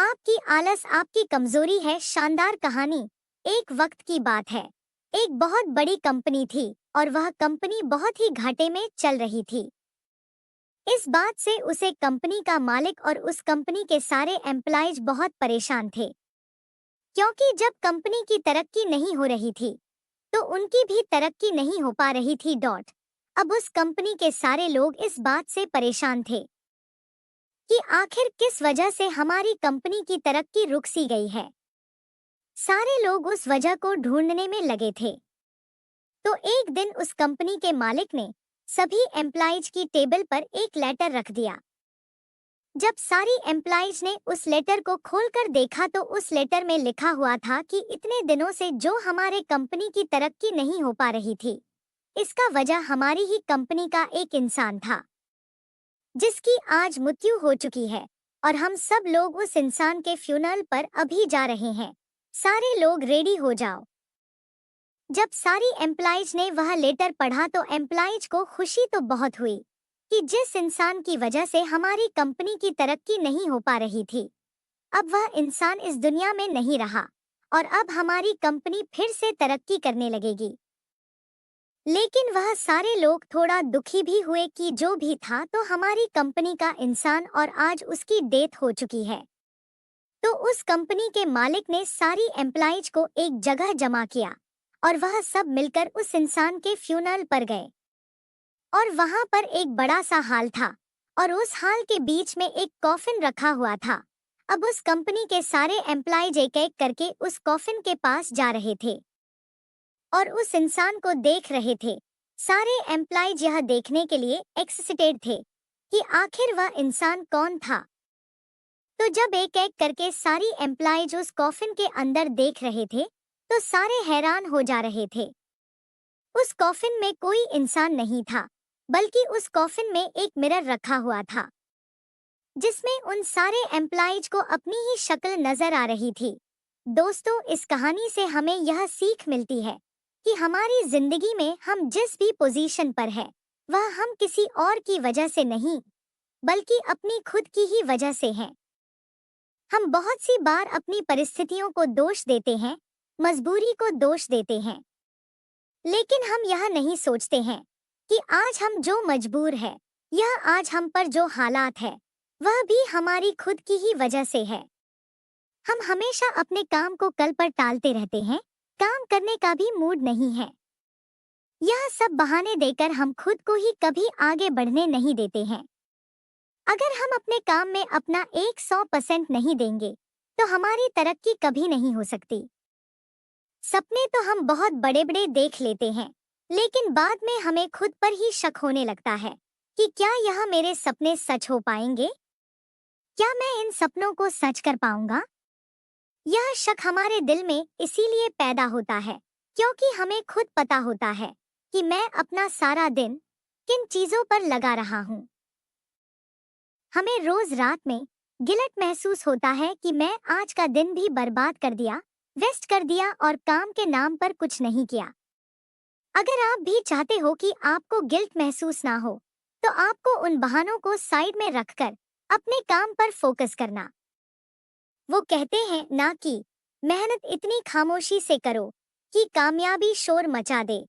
आपकी आलस आपकी कमजोरी है। शानदार कहानी। एक वक्त की बात है। एक बहुत बड़ी कंपनी थी और वह कंपनी बहुत ही घाटे में चल रही थी। इस बात से उसे कंपनी का मालिक और उस कंपनी के सारे एम्प्लॉयज बहुत परेशान थे, क्योंकि जब कंपनी की तरक्की नहीं हो रही थी तो उनकी भी तरक्की नहीं हो पा रही थी। अब उस कंपनी के सारे लोग इस बात से परेशान थे कि आखिर किस वजह से हमारी कंपनी की तरक्की रुक सी गई है। सारे लोग उस वजह को ढूंढने में लगे थे। तो एक दिन उस कंपनी के मालिक ने सभी एम्प्लॉयज की टेबल पर एक लेटर रख दिया। जब सारी एम्प्लॉयज ने उस लेटर को खोलकर देखा तो उस लेटर में लिखा हुआ था कि इतने दिनों से जो हमारे कंपनी की तरक्की नहीं हो पा रही थी, इसका वजह हमारी ही कंपनी का एक इंसान था, जिसकी आज मृत्यु हो चुकी है और हम सब लोग उस इंसान के फ्यूनरल पर अभी जा रहे हैं। सारे लोग रेडी हो जाओ। जब सारी एम्प्लॉयज ने वह लेटर पढ़ा तो एम्प्लॉयज को खुशी तो बहुत हुई कि जिस इंसान की वजह से हमारी कंपनी की तरक्की नहीं हो पा रही थी, अब वह इंसान इस दुनिया में नहीं रहा और अब हमारी कंपनी फिर से तरक्की करने लगेगी। लेकिन वह सारे लोग थोड़ा दुखी भी हुए कि जो भी था तो हमारी कंपनी का इंसान और आज उसकी डेथ हो चुकी है। तो उस कंपनी के मालिक ने सारी एम्प्लॉयज को एक जगह जमा किया और वह सब मिलकर उस इंसान के फ्यूनरल पर गए। और वहां पर एक बड़ा सा हॉल था और उस हॉल के बीच में एक कॉफिन रखा हुआ था। अब उस कंपनी के सारे एम्प्लॉयज एक एक करके उस कॉफिन के पास जा रहे थे और उस इंसान को देख रहे थे। सारे एम्प्लॉयज यह देखने के लिए एक्साइटेड थे कि आखिर वह इंसान कौन था। तो जब एक एक करके सारी एम्प्लॉयज उस कॉफिन के अंदर देख रहे थे तो सारे हैरान हो जा रहे थे। उस कॉफिन में कोई इंसान नहीं था, बल्कि उस कॉफिन में एक मिरर रखा हुआ था, जिसमें उन सारे एम्प्लॉयज को अपनी ही शक्ल नजर आ रही थी। दोस्तों, इस कहानी से हमें यह सीख मिलती है कि हमारी जिंदगी में हम जिस भी पोजीशन पर है वह हम किसी और की वजह से नहीं, बल्कि अपनी खुद की ही वजह से हैं। हम बहुत सी बार अपनी परिस्थितियों को दोष देते हैं, मजबूरी को दोष देते हैं, लेकिन हम यह नहीं सोचते हैं कि आज हम जो मजबूर है, यह आज हम पर जो हालात है, वह भी हमारी खुद की ही वजह से है। हम हमेशा अपने काम को कल पर टालते रहते हैं, काम करने का भी मूड नहीं है। यह सब बहाने देकर हम खुद को ही कभी आगे बढ़ने नहीं देते हैं। अगर हम अपने काम में अपना 100% नहीं देंगे तो हमारी तरक्की कभी नहीं हो सकती। सपने तो हम बहुत बड़े बड़े देख लेते हैं, लेकिन बाद में हमें खुद पर ही शक होने लगता है कि क्या यह मेरे सपने सच हो पाएंगे? क्या मैं इन सपनों को सच कर पाऊंगा? यह शक हमारे दिल में इसीलिए पैदा होता है क्योंकि हमें खुद पता होता है कि मैं अपना सारा दिन किन चीजों पर लगा रहा हूँ। हमें रोज रात में गिल्ट महसूस होता है कि मैं आज का दिन भी बर्बाद कर दिया, वेस्ट कर दिया और काम के नाम पर कुछ नहीं किया। अगर आप भी चाहते हो कि आपको गिल्ट महसूस ना हो, तो आपको उन बहानों को साइड में रखकर अपने काम पर फोकस करना। वो कहते हैं ना कि मेहनत इतनी खामोशी से करो कि कामयाबी शोर मचा दे।